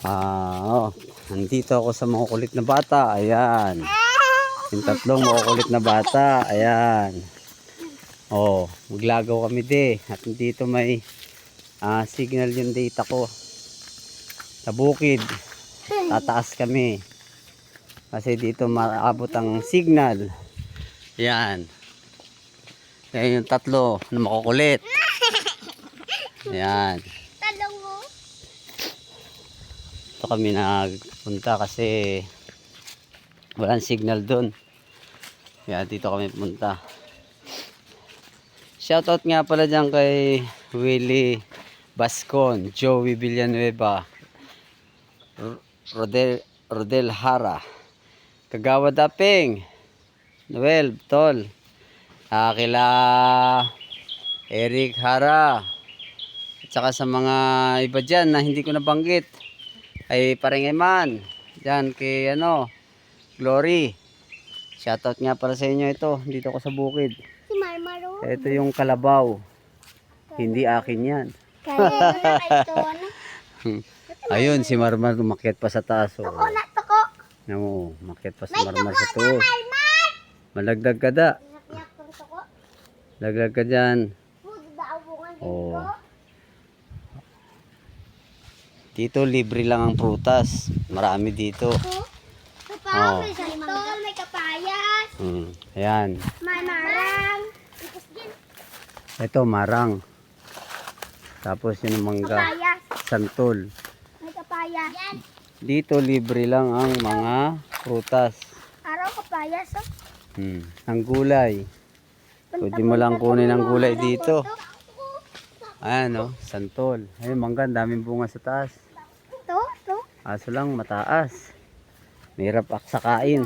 Oh, nandito ako sa makukulit na bata. Ayan. Yung tatlong makukulit na bata. Ayan. Oh, maglagaw kami at dito may signal yung data ko. Sa bukid. Tataas kami. Kasi dito maabot ang signal. Ayan. Ayan yung tatlo na makukulit. Ayan. Ito kami nagpunta kasi walang signal doon. Kaya dito kami punta. Shoutout nga pala dyan kay Willie Bascon, Joey Villanueva, Rodel Hara, Kagawa Daping, Noel Tol, kila Eric Hara, at saka sa mga iba dyan na hindi ko nabanggit ay Paringeman dyan kay Glory. Shoutout nga para sa inyo ito. Dito ako sa bukid. Si Marmaro. Ito yung kalabaw. Hindi akin yan. Ayun si Marmar umakyat pa sa taas. Oh. Toko na, toko. No, umakyat pa si Marmar sa taas. Malagdag ka da. Laglag ka dyan. Oh. Dito libre lang ang prutas. Marami dito. Oh. May santol, may kapayas. Ayan. May marang. Ito marang. Tapos yung mangga. Kapayas. Santol. May kapayas. Dito libre lang ang mga prutas. Araw kapayas. Ang gulay. Pwede mo lang kunin ang gulay dito. Ayan santol. Ayun mangga, daming bunga sa taas. Ito. Aso lang mataas. Mahirap aksakain.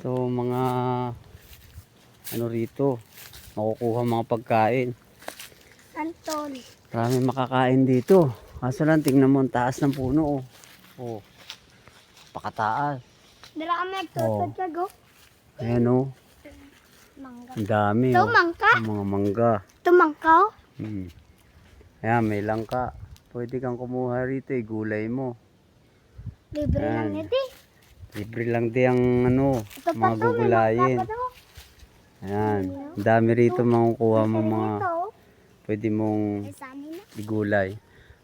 So mga rito, makukuha mga pagkain. Santol. Marami makakain dito. Kaso lang tingnan mo ang taas ng puno. Oh. Pakataas. Dala kami nagtutod ka go. Ayan Mangga. ang dami. Ito mangka. Mga mangga. Ito mangka. Ayan may langka. Pwede kang kumuha rito gulay mo. Libre lang nito eh. Libre lang di ang Ito mga gugulayin. Ayan. Ang dami rito makukuha mo mga pwede mong igulay.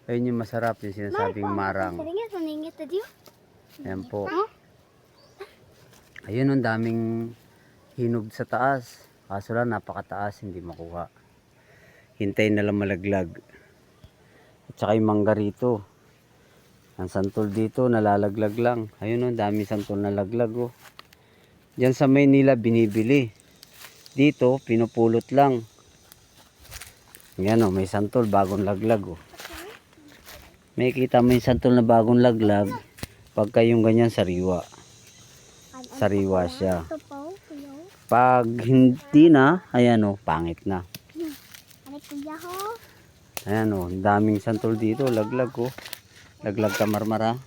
Ayun yung masarap yung sinasabing marang. Ayan po. Ayun ang daming hinog sa taas. Kaso lang napakataas hindi makuha. Hintayin na lang malaglag. At saka yung mangga rito. Ang santol dito nalalaglag lang. Ayun dami santol na laglag Diyan sa Maynila binibili. Dito pinupulot lang. Yan may santol bagong laglag May kita mo yung santol na bagong laglag pagka yung ganyan sariwa. Sariwa siya. Pag hindi na, ayan pangit na. Ayan ang daming santol dito, laglag Laglag ka Marmara.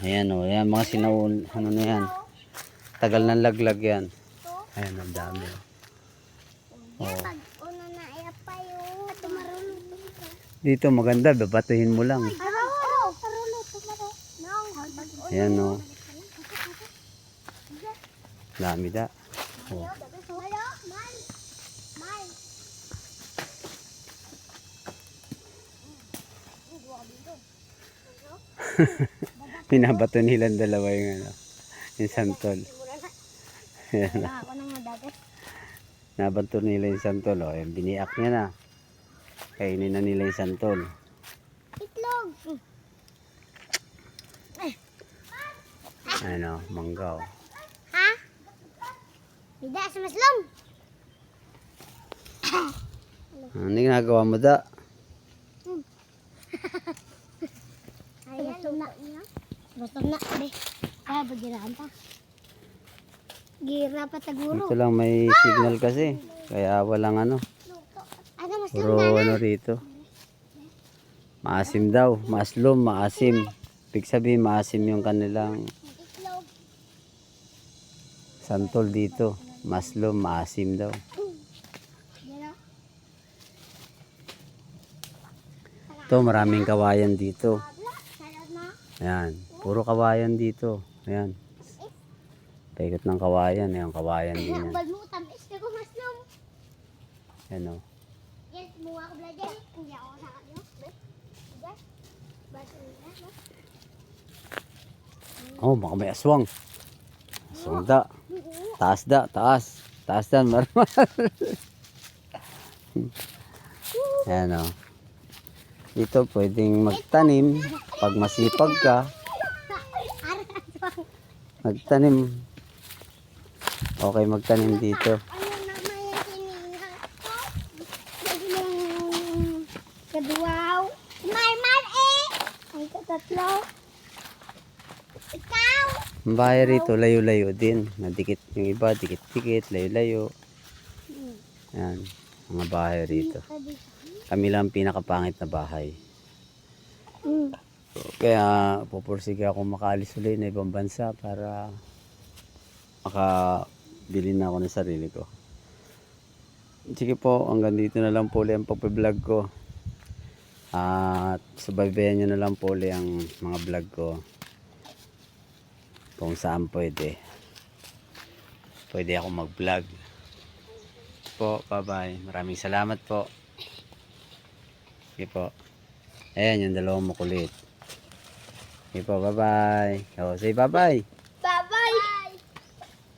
Ayan ayan mga sinaun, na yan. Tagal ng laglag yan. Ayan ang dami. Dito maganda, babatuhin mo lang. Ayan dami da. Pinabato nilang dalawa yung santol. Ayan nabato nila yung santol Ayan, biniak niya na. Kainin na nila yung santol. Itlog. Ano, mangga Ha? Bida sa maslom. Ano ginagawa mo da? Ayan, gutom na. Bagirahan pa. Gira pa taguro. Ito lang may signal kasi. Kaya walang puro rito. Maasim daw. Maslom, maasim. Ibig sabihin maasim yung kanilang santol dito. Maslom, maasim daw. Ito, maraming kawayan dito. Sarap na. Ayan, puro kawayan dito. Ayan. Paikot ng kawayan. Ayan, kawayan din yan. Bal mo, tamis na ko maslom. Ayan o. Yes, bunga ko belajar. Hindi ako sa kanyo. Yes. Basta na. Oh, baka may aswang. Aswang da. Taas da, taas. Taas dan, marmar. Ayan o. Dito pwedeng magtanim. Pag masipag ka, magtanim. Okay, magtanim dito. Ano naman yung sininga ko? Yung kaduwaw. Marmar eh! Ay, katatlo. Ikaw! Ang bahay rito, layo-layo din. Nadikit yung iba, dikit-dikit, layo-layo. Ayan, mga bahay rito. Kami lang pinakapangit na bahay. Kaya pupursige ako makaalis ulit na ibang bansa para makabili na ako ng sarili ko. Sige po, hanggang dito na lang po ulit ang pag-vlog ko. At subaybayan nyo na lang po ulit ang mga vlog ko. Kung saan pwede. Pwede ako mag-vlog. Po, bye-bye. Maraming salamat po. Sige po. Ayan yung dalawang makulit. Sige po, bye-bye. Oh, say bye-bye.